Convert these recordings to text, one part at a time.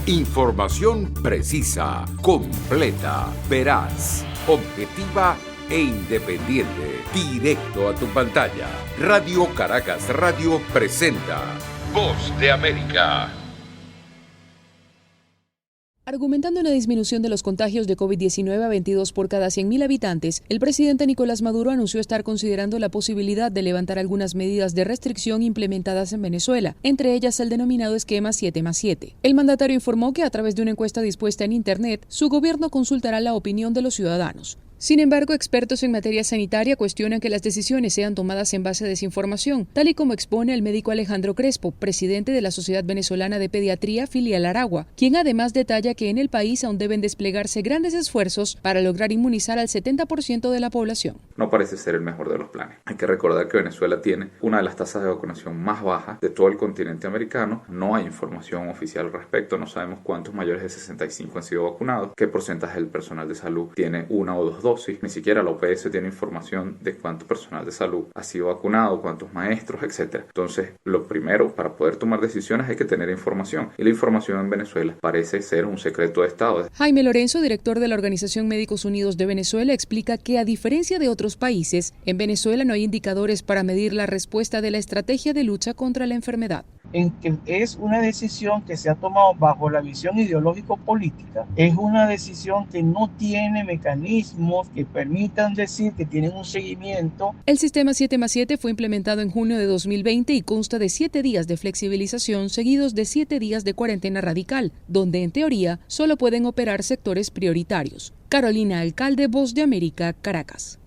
Información precisa, completa, veraz, objetiva e independiente. Directo a tu pantalla. Radio Caracas Radio presenta Voz de América. Argumentando una disminución de los contagios de COVID-19 a 22 por cada 100.000 habitantes, el presidente Nicolás Maduro anunció estar considerando la posibilidad de levantar algunas medidas de restricción implementadas en Venezuela, entre ellas el denominado esquema 7+7. El mandatario informó que a través de una encuesta dispuesta en Internet, su gobierno consultará la opinión de los ciudadanos. Sin embargo, expertos en materia sanitaria cuestionan que las decisiones sean tomadas en base a desinformación, tal y como expone el médico Alejandro Crespo, presidente de la Sociedad Venezolana de Pediatría Filial Aragua, quien además detalla que en el país aún deben desplegarse grandes esfuerzos para lograr inmunizar al 70% de la población. No parece ser el mejor de los planes. Hay que recordar que Venezuela tiene una de las tasas de vacunación más bajas de todo el continente americano. No hay información oficial al respecto, no sabemos cuántos mayores de 65 han sido vacunados, qué porcentaje del personal de salud tiene una o dos dosis, ni siquiera la OPS tiene información de cuánto personal de salud ha sido vacunado, cuántos maestros, etc. Entonces, lo primero, para poder tomar decisiones hay que tener información, y la información en Venezuela parece ser un secreto de Estado. Jaime Lorenzo, director de la Organización Médicos Unidos de Venezuela, explica que a diferencia de otros países, en Venezuela no hay indicadores para medir la respuesta de la estrategia de lucha contra la enfermedad. En que es una decisión que se ha tomado bajo la visión ideológico-política, es una decisión que no tiene mecanismos que permitan decir que tienen un seguimiento. El sistema 7+7 fue implementado en junio de 2020 y consta de 7 días de flexibilización seguidos de 7 días de cuarentena radical, donde en teoría solo pueden operar sectores prioritarios. Carolina Alcalde, Voz de América, Caracas.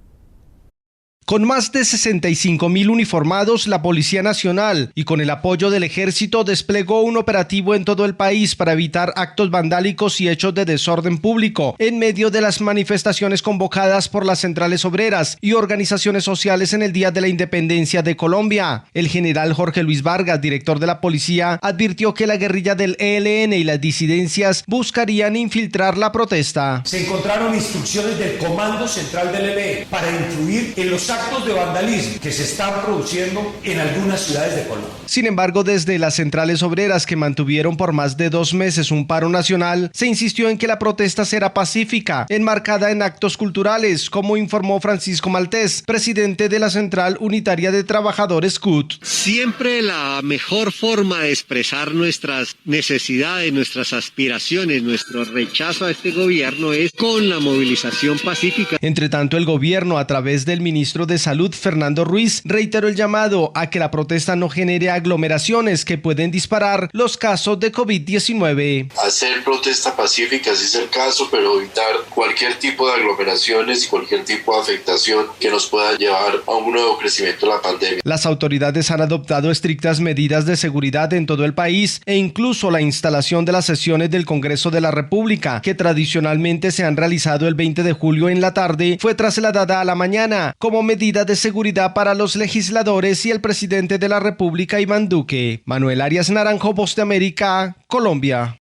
Con más de 65.000 uniformados, la Policía Nacional y con el apoyo del Ejército desplegó un operativo en todo el país para evitar actos vandálicos y hechos de desorden público en medio de las manifestaciones convocadas por las centrales obreras y organizaciones sociales en el Día de la Independencia de Colombia. El general Jorge Luis Vargas, director de la policía, advirtió que la guerrilla del ELN y las disidencias buscarían infiltrar la protesta. Se encontraron instrucciones del Comando Central del ELN para influir en los actos de vandalismo que se están produciendo en algunas ciudades de Colombia. Sin embargo, desde las centrales obreras, que mantuvieron por más de 2 meses un paro nacional, se insistió en que la protesta será pacífica, enmarcada en actos culturales, como informó Francisco Maltés, presidente de la Central Unitaria de Trabajadores CUT. Siempre la mejor forma de expresar nuestras necesidades, nuestras aspiraciones, nuestro rechazo a este gobierno es con la movilización pacífica. Entre tanto, el gobierno, a través del ministro de Salud, Fernando Ruiz, reiteró el llamado a que la protesta no genere aglomeraciones que pueden disparar los casos de COVID-19. Hacer protesta pacífica si es el caso, pero evitar cualquier tipo de aglomeraciones y cualquier tipo de afectación que nos pueda llevar a un nuevo crecimiento de la pandemia. Las autoridades han adoptado estrictas medidas de seguridad en todo el país e incluso la instalación de las sesiones del Congreso de la República, que tradicionalmente se han realizado el 20 de julio en la tarde, fue trasladada a la mañana como medida de seguridad para los legisladores y el presidente de la República, Iván Duque. Manuel Arias Naranjo, Voz de América, Colombia.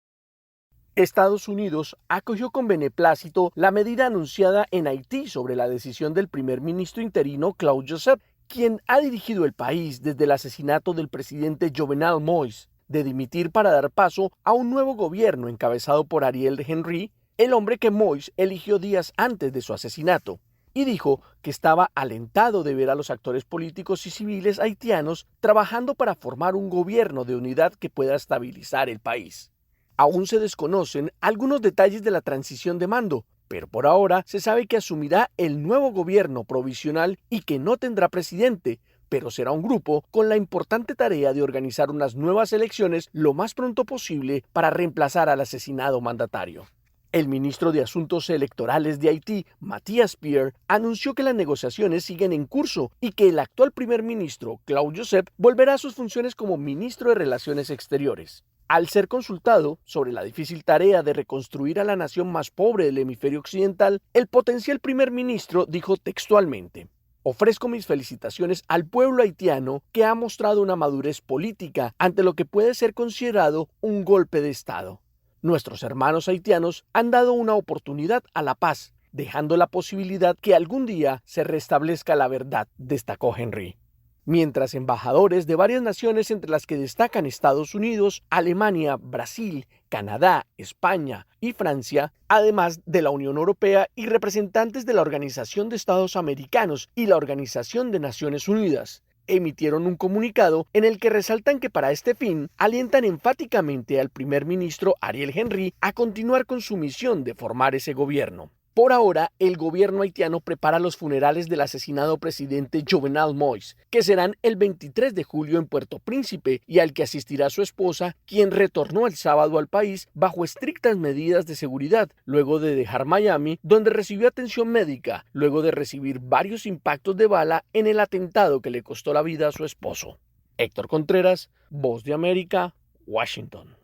Estados Unidos acogió con beneplácito la medida anunciada en Haití sobre la decisión del primer ministro interino Claude Joseph, quien ha dirigido el país desde el asesinato del presidente Jovenel Moïse, de dimitir para dar paso a un nuevo gobierno encabezado por Ariel Henry, el hombre que Moïse eligió días antes de su asesinato, y dijo que estaba alentado de ver a los actores políticos y civiles haitianos trabajando para formar un gobierno de unidad que pueda estabilizar el país. Aún se desconocen algunos detalles de la transición de mando, pero por ahora se sabe que asumirá el nuevo gobierno provisional y que no tendrá presidente, pero será un grupo con la importante tarea de organizar unas nuevas elecciones lo más pronto posible para reemplazar al asesinado mandatario. El ministro de Asuntos Electorales de Haití, Matías Pierre, anunció que las negociaciones siguen en curso y que el actual primer ministro, Claude Joseph, volverá a sus funciones como ministro de Relaciones Exteriores. Al ser consultado sobre la difícil tarea de reconstruir a la nación más pobre del hemisferio occidental, el potencial primer ministro dijo textualmente: "Ofrezco mis felicitaciones al pueblo haitiano que ha mostrado una madurez política ante lo que puede ser considerado un golpe de Estado. Nuestros hermanos haitianos han dado una oportunidad a la paz, dejando la posibilidad que algún día se restablezca la verdad", destacó Henry. mientras embajadores de varias naciones, entre las que destacan Estados Unidos, Alemania, Brasil, Canadá, España y Francia, además de la Unión Europea y representantes de la Organización de Estados Americanos y la Organización de Naciones Unidas, emitieron un comunicado en el que resaltan que para este fin alientan enfáticamente al primer ministro Ariel Henry a continuar con su misión de formar ese gobierno. Por ahora, el gobierno haitiano prepara los funerales del asesinado presidente Jovenel Moïse, que serán el 23 de julio en Puerto Príncipe y al que asistirá su esposa, quien retornó el sábado al país bajo estrictas medidas de seguridad, luego de dejar Miami, donde recibió atención médica, luego de recibir varios impactos de bala en el atentado que le costó la vida a su esposo. Héctor Contreras, Voz de América, Washington.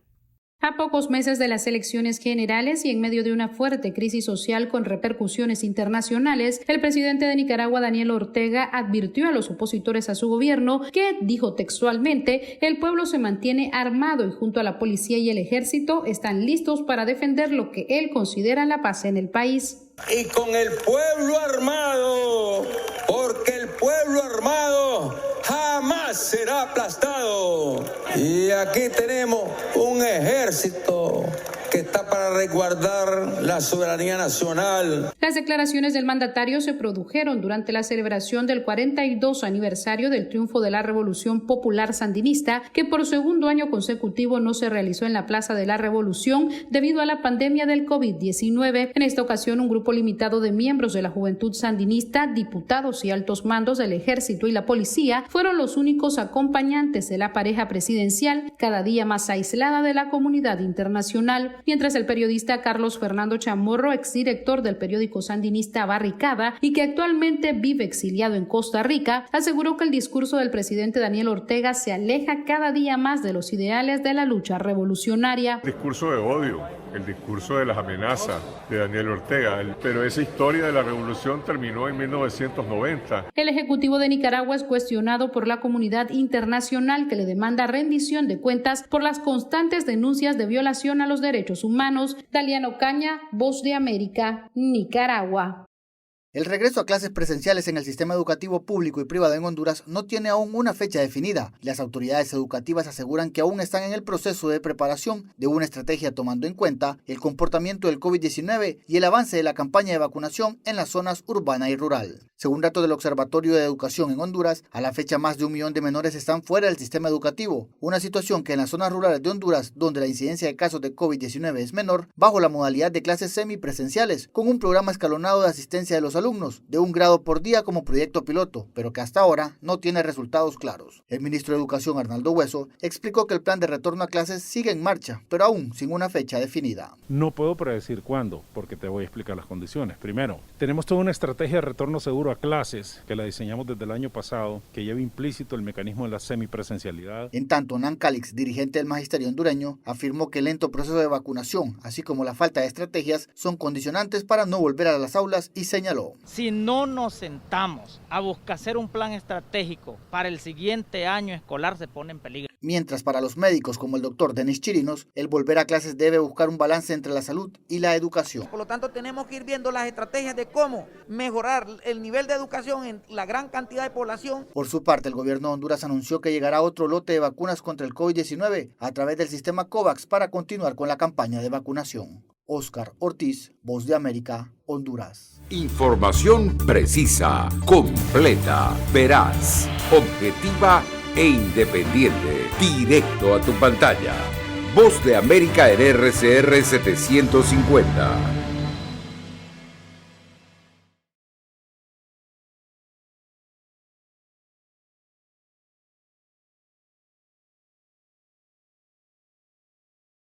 A pocos meses de las elecciones generales y en medio de una fuerte crisis social con repercusiones internacionales, el presidente de Nicaragua, Daniel Ortega, advirtió a los opositores a su gobierno que, dijo textualmente, el pueblo se mantiene armado y junto a la policía y el ejército están listos para defender lo que él considera la paz en el país. Y con el pueblo armado, porque el pueblo armado jamás será aplastado. Y aquí tenemos un ejército que está para resguardar la soberanía nacional. Las declaraciones del mandatario se produjeron durante la celebración del 42 aniversario del triunfo de la Revolución Popular Sandinista, que por segundo año consecutivo no se realizó en la Plaza de la Revolución debido a la pandemia del COVID-19. En esta ocasión, un grupo limitado de miembros de la Juventud Sandinista, diputados y altos mandos del ejército y la policía fueron los únicos acompañantes de la pareja presidencial, cada día más aislada de la comunidad internacional. Mientras el periodista Carlos Fernando Chamorro, exdirector del periódico sandinista Barricada y que actualmente vive exiliado en Costa Rica, aseguró que el discurso del presidente Daniel Ortega se aleja cada día más de los ideales de la lucha revolucionaria. El discurso de odio, el discurso de las amenazas de Daniel Ortega, pero esa historia de la revolución terminó en 1990. El Ejecutivo de Nicaragua es cuestionado por la comunidad internacional que le demanda rendición de cuentas por las constantes denuncias de violación a los derechos humanos. Daliano Caña, Voz de América, Nicaragua. El regreso a clases presenciales en el sistema educativo público y privado en Honduras no tiene aún una fecha definida. Las autoridades educativas aseguran que aún están en el proceso de preparación de una estrategia tomando en cuenta el comportamiento del COVID-19 y el avance de la campaña de vacunación en las zonas urbana y rural. Según datos del Observatorio de Educación en Honduras, a la fecha más de 1 millón de menores están fuera del sistema educativo, una situación que en las zonas rurales de Honduras, donde la incidencia de casos de COVID-19 es menor, bajo la modalidad de clases semipresenciales, con un programa escalonado de asistencia de los alumnos, de 1 grado por día como proyecto piloto, pero que hasta ahora no tiene resultados claros. El ministro de Educación, Arnaldo Hueso, explicó que el plan de retorno a clases sigue en marcha, pero aún sin una fecha definida. No puedo predecir cuándo, porque te voy a explicar las condiciones. Primero, tenemos toda una estrategia de retorno seguro a clases que la diseñamos desde el año pasado, que lleva implícito el mecanismo de la semipresencialidad. En tanto, Nan Calix, dirigente del magisterio hondureño, afirmó que el lento proceso de vacunación, así como la falta de estrategias, son condicionantes para no volver a las aulas y señaló: si no nos sentamos a buscar hacer un plan estratégico para el siguiente año escolar, se pone en peligro. Mientras para los médicos como el doctor Denis Chirinos, el volver a clases debe buscar un balance entre la salud y la educación. Por lo tanto, tenemos que ir viendo las estrategias de cómo mejorar el nivel de educación en la gran cantidad de población. Por su parte, el gobierno de Honduras anunció que llegará otro lote de vacunas contra el COVID-19 a través del sistema COVAX para continuar con la campaña de vacunación. Oscar Ortiz, Voz de América, Honduras. Información precisa, completa, veraz, objetiva e independiente. Directo a tu pantalla. Voz de América en RCR 750.